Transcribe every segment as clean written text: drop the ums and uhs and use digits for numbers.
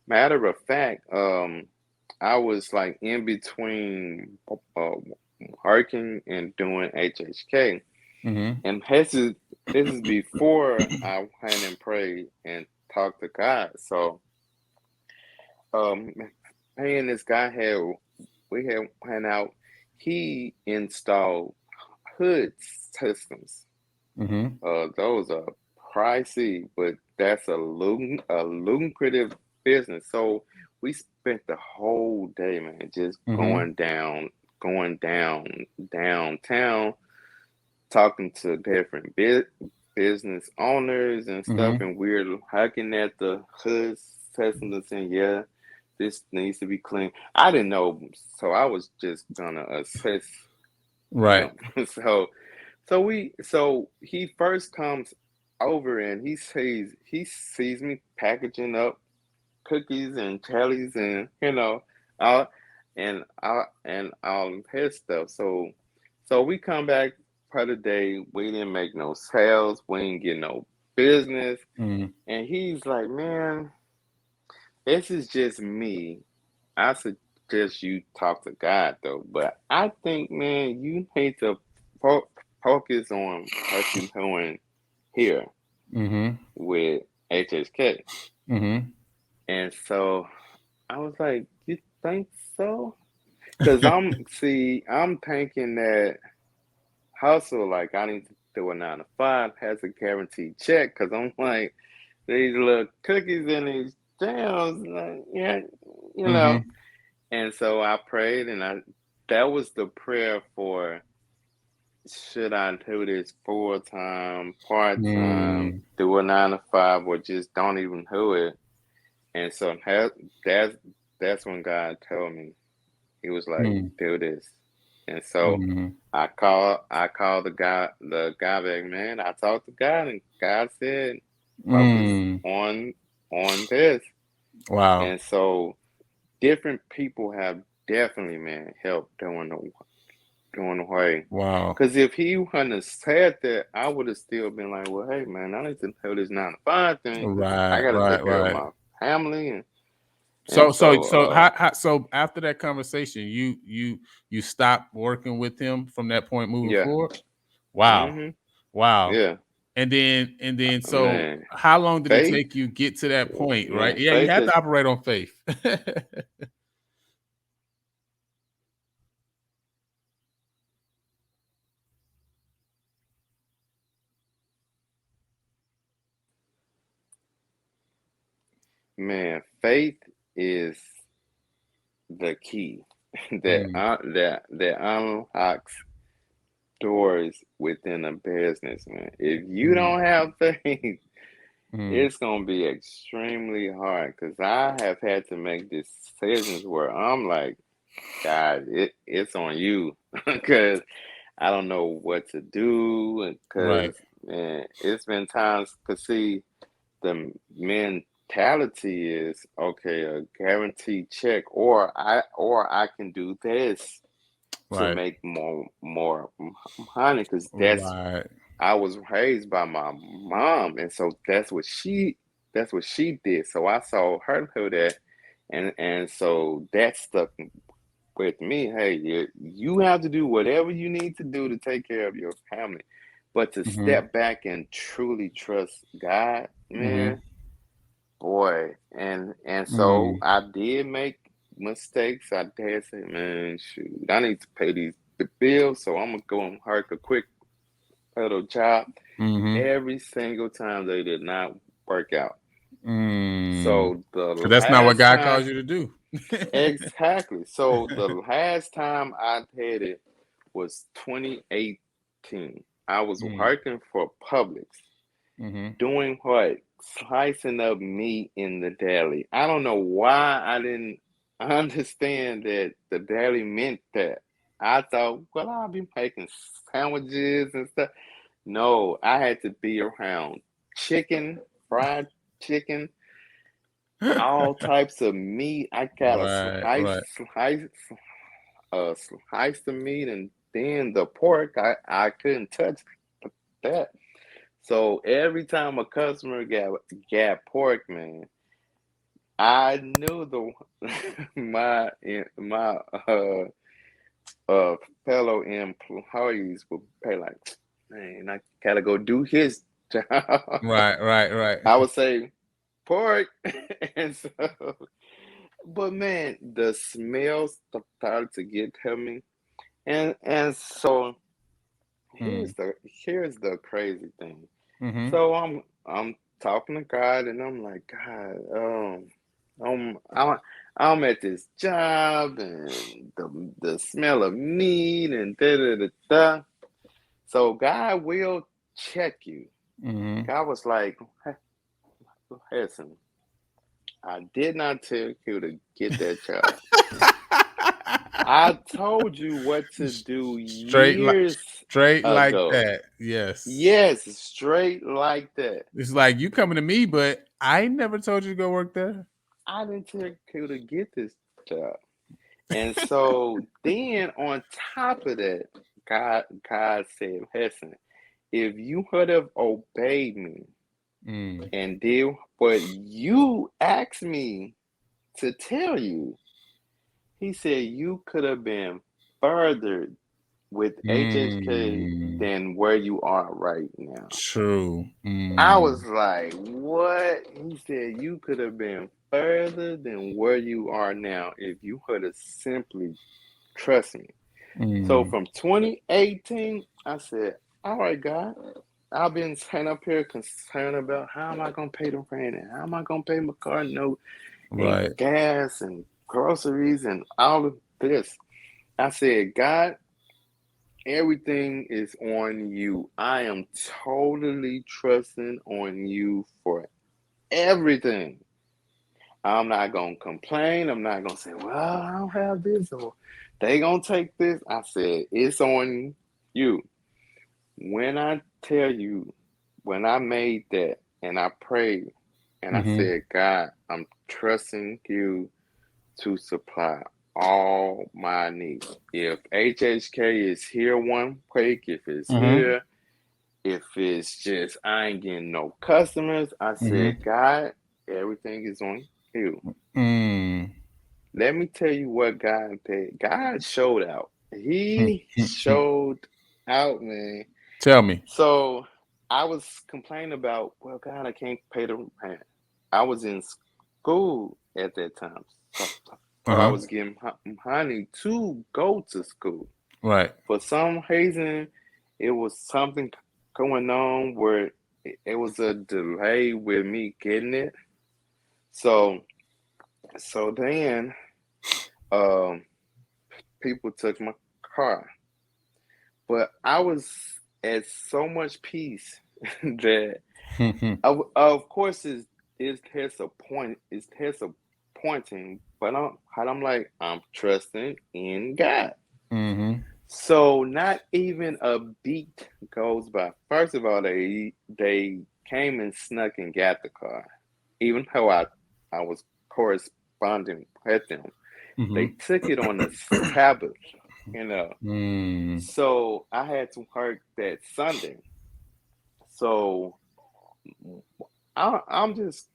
matter of fact, I was like in between working and doing HHK, Mm-hmm. and this is before I went and prayed and talked to God. So, um, me and this guy had we had went out. He installed hood systems. Mm-hmm. Those are pricey, but that's a lucrative business. So we spent the whole day, man, just Mm-hmm. going downtown, talking to different business owners and stuff, Mm-hmm. and we're looking at the hood systems and saying, yeah, this needs to be clean. I didn't know, so I was just gonna assess Right. him. So he first comes over and he sees me packaging up cookies and jellies and all all his stuff. So we come back for the day. We didn't make no sales. We didn't get no business. Mm-hmm. And he's like, man, this is just me. I suggest you talk to God though. But I think, man, you need to fo- focus on what you're doing here Mm-hmm. with HSK. Mm-hmm. And so I was like, you think so? Cause I'm thinking that hustle, like I need to do a 9 to 5, has a guaranteed check. Cause I'm like these little cookies and these jams, like, yeah, you know. Mm-hmm. And so I prayed, and that was the prayer for should I do this full time, part time, Mm. do a 9 to 5, or just don't even do it. And so that's that's when God told me. He was like, Mm. do this. And so Mm. I called the guy back, man. I talked to God, and God said, focus Mm. on this. Wow. And so different people have definitely, man, helped doing the way. Wow. Because if he hadn't have said that, I would have still been like, well, hey, man, I need to do this 9 to 5 thing because I Right. got to Right. take care of Right. my family. And So so, so after that conversation, you stopped working with him from that point moving yeah, forward? Wow. hmm Wow. yeah, And then so man, how long did it faith, take you get to that point, right? man, Yeah, you faith had is, to operate on faith. man, faith is the key Mm, that unlocks doors within a business, man. If you mm, don't have faith, mm, it's gonna be extremely hard because I have had to make decisions where I'm like, God, it's on you because I don't know what to do right. because man, it's been times to see the mentality is okay, a guaranteed check, or I can do this to Right. make more money because Right. I was raised by my mom, and so that's what she did. So I saw her do that, and so that stuck with me. Hey, you have to do whatever you need to do to take care of your family, but to Mhm. step back and truly trust God, Mhm. man, boy. And so Mm. I did make mistakes. I did say, man, shoot, I need to pay these bills, so I'm gonna go and work a quick little job. Mhm. Every single time they did not work out. Mm. So the 'Cause that's not what last God calls time, you to do. exactly. So the last time I did it was 2018. I was Mm. working for Publix, Mhm. doing what? Slicing up meat in the deli. I don't know why I didn't understand that the deli meant that. I thought, well, I'll be making sandwiches and stuff. No, I had to be around chicken, fried chicken, all types of meat. I got a Right, right. slice the meat, and then the pork. I couldn't touch that. So every time a customer got pork, man, I knew the my uh fellow employees would pay like, man, I gotta go do his job. Right, right, right. I would say pork, and so, but man, the smells started to get to me, and so Mm. here's the crazy thing. Mm-hmm. So I'm talking to God, and I'm like, God, I'm at this job, and the smell of meat and da da da da. So God will check you. Mm-hmm. God was like, "Hey, listen, I did not tell you to get that job. I told you what to do Straight like years straight like ago. that. Yes. Yes, straight like that. It's like you coming to me, but I never told you to go work there. I didn't tell you to get this job." And so then on top of that, God said, listen, if you would have obeyed me Mm. and did what you asked me to tell you, he said you could have been further with HHK Mm. than where you are right now. True. I was Mm. like, what? He said you could have been further than where you are now if you would have simply trust me. So Mm. from 2018, I said, all right, God, I've been sitting up here concerned about how am I gonna pay the rent and how am I gonna pay my car note and Right. gas and groceries and all of this. I said, God, everything is on you. I am totally trusting on you for everything. I'm not gonna complain. I'm not gonna say, well, I don't have this or they gonna take this. I said, it's on you. When I tell you, when I made that and I prayed and I Mm-hmm. said, God, I'm trusting you to supply all my needs. If HHK is here one week, if it's Mm-hmm. here, if it's just I ain't getting no customers, I said, Mm-hmm. God, everything is on you. Mm. Let me tell you what God did. God showed out. He showed out, man. Tell me. So I was complaining about, well, God, I can't pay the rent. I was in school at that time. So I Uh-huh. was getting money to go to school. Right. For some reason, it was something going on where it was a delay with me getting it. So then um people took my car. But I was at so much peace that of course it's disappointing, but I'm like I'm trusting in God. Mm-hmm. So not even a beat goes by. First of all, they came and snuck and got the car, even though I was corresponding with them. They Mm-hmm. took it on the Sabbath, you know. Mm. So I had to work that Sunday. So I'm just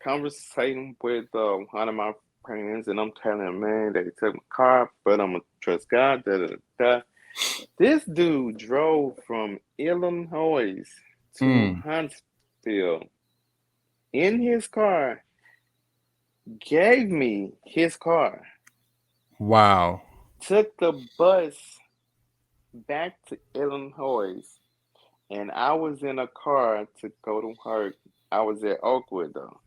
conversating with one of my friends, and I'm telling him, man, they took my car, but I'm gonna trust God. Da, da, da, da. This dude drove from Illinois to Mm. Huntsville in his car, gave me his car, Wow. took the bus back to Illinois, and I was in a car to go to work. I was at Oakwood though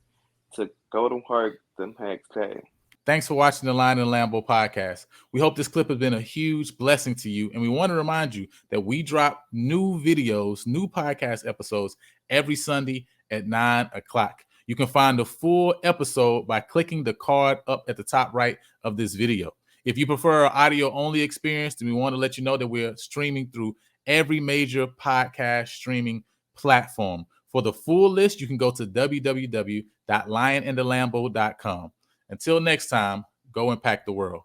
to go to work the next day. Thanks for watching the Lion and Lambo podcast. We hope this clip has been a huge blessing to you. And we want to remind you that we drop new videos, new podcast episodes every Sunday at 9 o'clock. You can find the full episode by clicking the card up at the top right of this video. If you prefer an audio only experience, then we want to let you know that we're streaming through every major podcast streaming platform. For the full list, you can go to www.lionandthelambo.com. Until next time, go impact the world.